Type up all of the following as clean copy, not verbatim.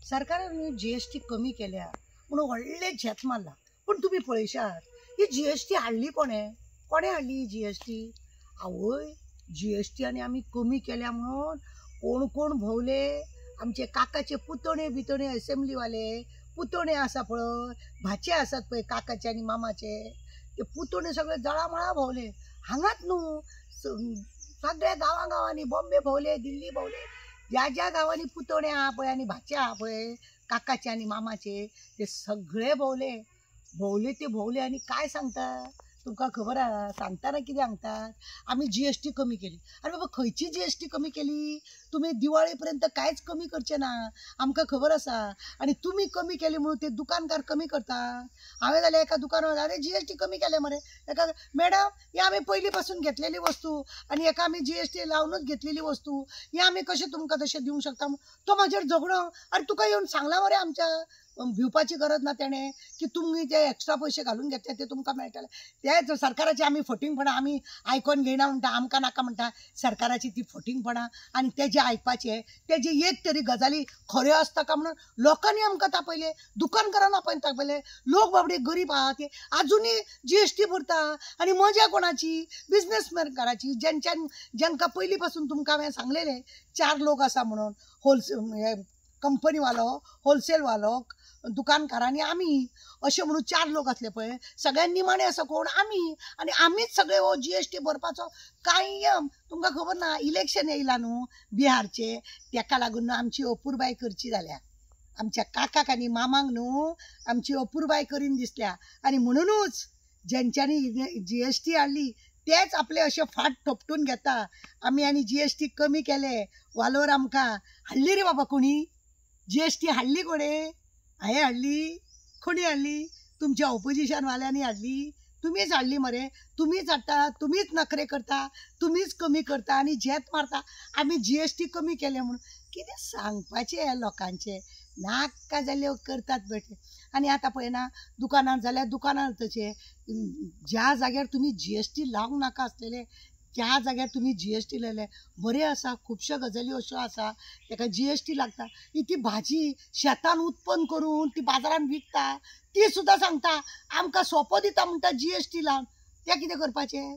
सरकारान GST कमी केल्या म्हणून व्हडले झेत मारला। पण तुम्ही पळयशात ही GST हाडली कोणे हाडली GST? आवय GST आनी आमी कमी केल्या म्हणून कोण कोण भोवले, आमचे काकाचे पुतणे बितणे असेंब्लीवाले पुतणे आसा पळय, भाचे आसात पळय काकाचे आनी मामाचे, ते पुतणे सगळे जळामळा भोवले। हांगाच न्हू सगळ्या गांवांनी बॉम्बे भोवले, दिल्ली भोवले, ज्या ज्या गांवांनी पुतणे आहा पळय आनी भाचे आहा पळय काकाचे आनी मामाचे, ते सगळे भोवले ते भोवले आनी काय सांगता तुमकां खबर आहा? सांगताना कितें सांगतात, आमी GST कमी केली। अरे बाबा खंयची GST कमी केली? तुम्ही दिवाळी पर्यंत कांयच कमी करचे ना, आमकां खबर आसा। आणि तुम्ही कमी केली म्हणून ते दुकानकार कमी करता। हांवें जाल्यार एका दुकानार अरे GST कमी केले मरे, एका मॅडम ही आमी पयली पासून घेतलेली वस्तू आनी एका आमी GST लावनूच घेतलेली वस्तू, ही आमी कशें तुमकां तशें दिवंक शकता? तो म्हाजेर झगडो। अरे तुका येवन सांगला मरे आमच्या भिवपाची गरज ना तेणें की तुमी जे एक्स्ट्रा पयशे घालून घेतले ते तुमकां मेळटले। तेच सरकाराची आमी फटिंगपणां आमी आयकोन घेयना म्हणटा, आमकां नाका म्हणटा। सरकाराची ती फटिंगपणां आनी तेजे आयकपाचे, तेजे एक तरी गजाली खऱ्यो आसता का म्हणून लोकांनी आमकां तापयले, दुकानकारांना पण तापयले। लोक बाबडे गरीब आहा ते आजुनी GST भरता आनी मजा कोणाची? बिझनेसमॅनकाराची, ज्यांकां पयली पासून तुमकां हांवें सांगलेलें 4 लोक आसा म्हणून, होलसेल कंपनीवालो, होलसेलवालो, दुकानकार आनी आमी अशें म्हणून 4 लोक आसले पळय। सगळ्यांनी निमाणे आसा कोण? आमी। आनी आमीच सगळे हो GST भरपाचो कायम। तुमकां खबर ना इलेक्शन येयला न्हू बिहारचे, तेका लागून आमची अपुरबाय करची जाल्या। आमच्या काकाक आनी मामांक न्हू आमची अपुरबाय करीन दिसल्या आनी म्हणूनच ज्यांच्यांनी GST हाडली तेच आपले अशे फाट थोपटून घेता। आमी आनी GST कमी केले, वालोर आमकां हाडली रे बाबा कोणी? GST हाडली कोणे? हांवें हाडली? कोणी हाडली? तुमच्या ऑपोजिशन वाल्यांनी हाडली? तुम्हीच हाडली मरे। तुम्हीच हाडटा, तुम्हीच नखरे करता, तुम्हीच कमी करता आनी झेत मारता आमी GST कमी केले म्हणून। कितें सांगपाचें लोकांचे? नाका जाल्यो करतात बेटे। आनी आतां पळयना दुकानार जाल्यार दुकानार तशें, ज्या जाग्यार तुम्ही GST लावंक नाका आसलेले त्या जाग्यार तुम्ही GST लायले बरें आसा। खुबश्यो गजाली अश्यो आसा ताका GST लागता। ही ती भाजी शेतान उत्पन्न करून ती बाजारान विकता ती सुद्दां सांगता आमकां सोपो दिता म्हणटा GST लावन। ते कितें करपाचें?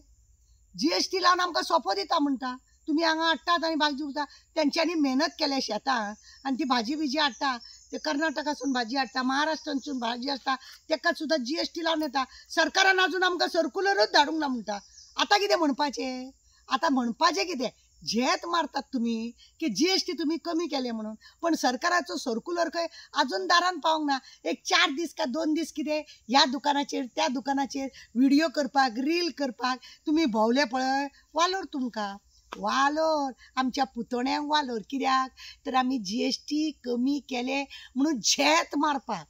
GST लावन आमकां सोपो दिता म्हणटा। तुम्ही हांगा हाडटात आनी भाजी विकता, तेंच्यांनी मेहनत केल्या शेतान आनी ती भाजी बिजी हाडटा, ते कर्नाटकासून भाजी हाडटा, महाराष्ट्रासून भाजी हाडटा, तेका सुद्दां GST लावन येता। सरकारान अजून आमकां सर्क्युलरूच धाडूंक ना म्हणटा। आता कितें म्हणपाचें? आता म्हणपाचें कितें? झेत मारतात तुम्ही की GST तुम्ही कमी केले म्हणून, पण सरकाराचो सर्क्युलर खंय अजून दारान पावंक ना। एक 4 दीस का 2 दीस कितें ह्या दुकानाचेर त्या दुकानाचेर व्हिडिओ करपाक, रील करपाक तुम्ही भोवले पळय, वालोर तुमकां। वालोर आमच्या पुतण्यांक वालोर। कित्याक तर आमी GST कमी केले म्हणून झेत मारपाक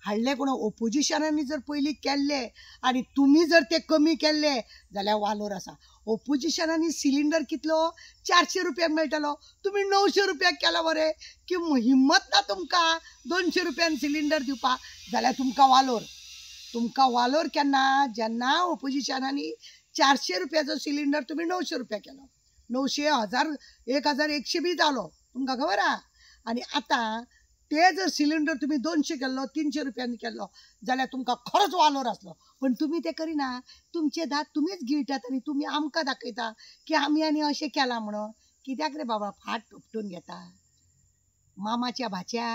हाडले। कोण ऑपोजिशनांनी जर पयलीं केल्ले आनी तुम्ही जर ते कमी केल्ले जाल्यार वालोर आसा। ऑपोजिशनांनी सिलिंडर कितलो 400 रुपयांक मेळटालो, तुम्ही 900 रुपयांक केलो मरे। की हिम्मत ना तुमकां 200 रुपयान सिलिंडर दिवपाक, जाल्यार तुमकां वालोर। तुमकां वालोर केन्ना? जेन्ना ऑपोजिशनांनी 400 रुपयाचो सिलिंडर तुम्ही 900 रुपया केलो, 900, 1000, 1100 बी जालो, तुमकां खबर आहा। आनी आतां ते जर सिलिंडर तुम्ही 200 केल्लो, 300 रुपयांनी केल्लो जाल्यार तुमकां खरोच वालोर आसलो। पण तुम्ही ते करिना, तुमचे दात तुम्हीच गिळटात आनी तुम्ही आमकां दाखयता की आमी आनी अशें केलां म्हणून। कित्याक रे बाबा फाट थोपटून घेता? मामाच्या भाच्या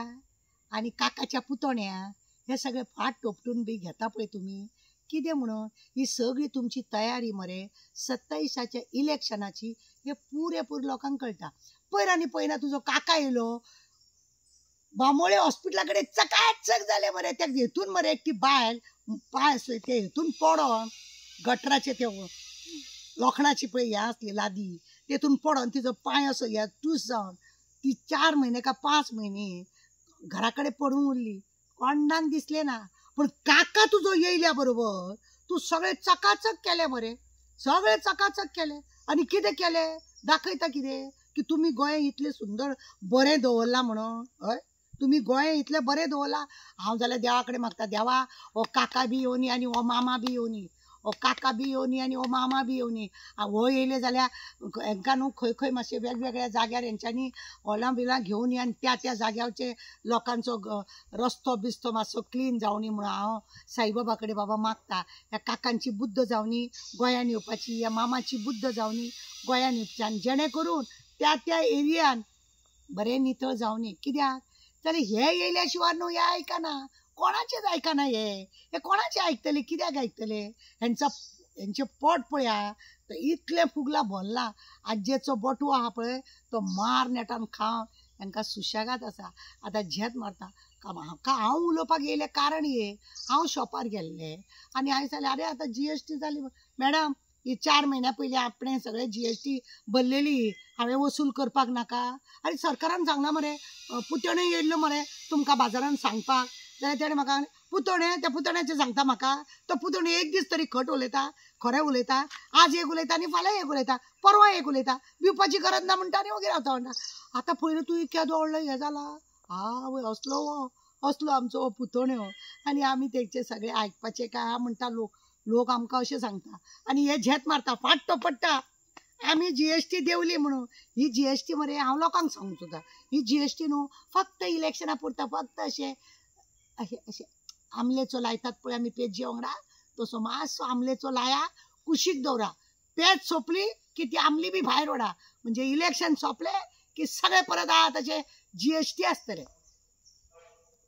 आनी काकाच्या पुतण्या हे सगळे फाट थोपटून बी घेता पळय तुम्ही, कितें म्हणून? ही सगळी तुमची तयारी मरे 27च्या इलेक्शनाची हे पुरेपूर लोकांक कळटा। पयर आनी पयना तुजो काका येयलो, बांबोळे हॉस्पिटला कडेन चकाचक जाले मरे। त्या हेतून मरे एकटी बायल पांय ते हेतून पडोन गटराचे ते लोखणाची पळय हे आसली लादी, तेतून पडोन तिजो पांय असो ह्या टूस जावन ती 4 महिने का 5 महिने घरा कडेन पडून उरली, कोंडाक दिसले ना। पण काका तुजो येयल्या बरोबर तू सगळे चकाचक केले मरे, सगळे चकाचक केले। आनी कितें केले? दाखयता कितें? की तुम्ही गोंय इतले सुंदर बरें दवरला म्हणून। हय तुम्ही गोंय इतले बरें दवरला। हांव जाल्यार देवा कडेन मागता, देवा हो काका बी येवनी आनी हो मामा बी येवनी, हो काका बी येवनी आनी हो मामा बी येवनी हो येयले जाल्यार हांकां न्हू खंय खंय मातशे वेगवेगळ्या जाग्यार हेंच्यांनी हॉलां बिलां घेवन येवन त्या जाग्याचे लोकांचो रस्तो बिस्तो मातसो क्लीन जावनी म्हणून हांव साईबाबा कडेन बाबा मागता ह्या काकांची बुद्ध जावनी गोंयान येवपाची ह्या मामाची बुद्ध जावनी गोंयान येवपाची आनी जेणे करून त्या एरियान बरें नितळ जावनी कित्याक जाल्यार हे येयल्या शिवाय न्हू हे आयकना कोणाचेच आयकना हे कोणाचे आयकतले कित्याक आयकतले हेंचे पोट पळया तो इतलें फुगला भरला आज्जेचो बटू आहा पळय तो मार नेटान खावन हांकां सुशेगाद आसा आतां झेत मारता म्हाका हांव उलोवपाक येयलें कारण हे हांव शॉपार गेल्लें आनी हांवें सांगलें आरे आतां GST जाली मॅडम ही 4 म्हयन्या पयलीं आपणें सगळें GST भरलेली हांवें वसूल करपाक नाका आनी सरकारान सांगना मरे पुतणे येयल्लो मरे तुमकां बाजारान सांगपाक जाल्यार तेणें म्हाका पुतणे त्या पुतण्याचें सांगता म्हाका तो पुतणे एक दीस तरी खट उलयता खरें उलयता आज एक उलयता आनी फाल्यां एक उलयता परवा एक उलयता भिवपाची गरज ना म्हणटा आनी वगैरे रावता म्हणटा आतां पयलीं तूं केदो व्हडलो हें जाला आवय असलो आमचो हो पुतण्यो आनी आमी तेचे सगळे आयकपाचें काय म्हणटा लोक आमकां अशें सांगता आनी हे झेत मारता फाट्टो पडटा आमी GST देवली म्हणून ही GST मरे हांव लोकांक सांगूंक सोदता ही GST न्हू फक्त इलेक्शना पुरता फक्त अशें आमलेचो लायतात पळय आमी पेजी वांगडा तसो मातसो आमलेचो लाया कुशीक दवरा पेज सोंपली की ती आमली बी भायर ओडा म्हणजे इलेक्शन सोंपलें की सगळे परत आहा तशें GST आसतलें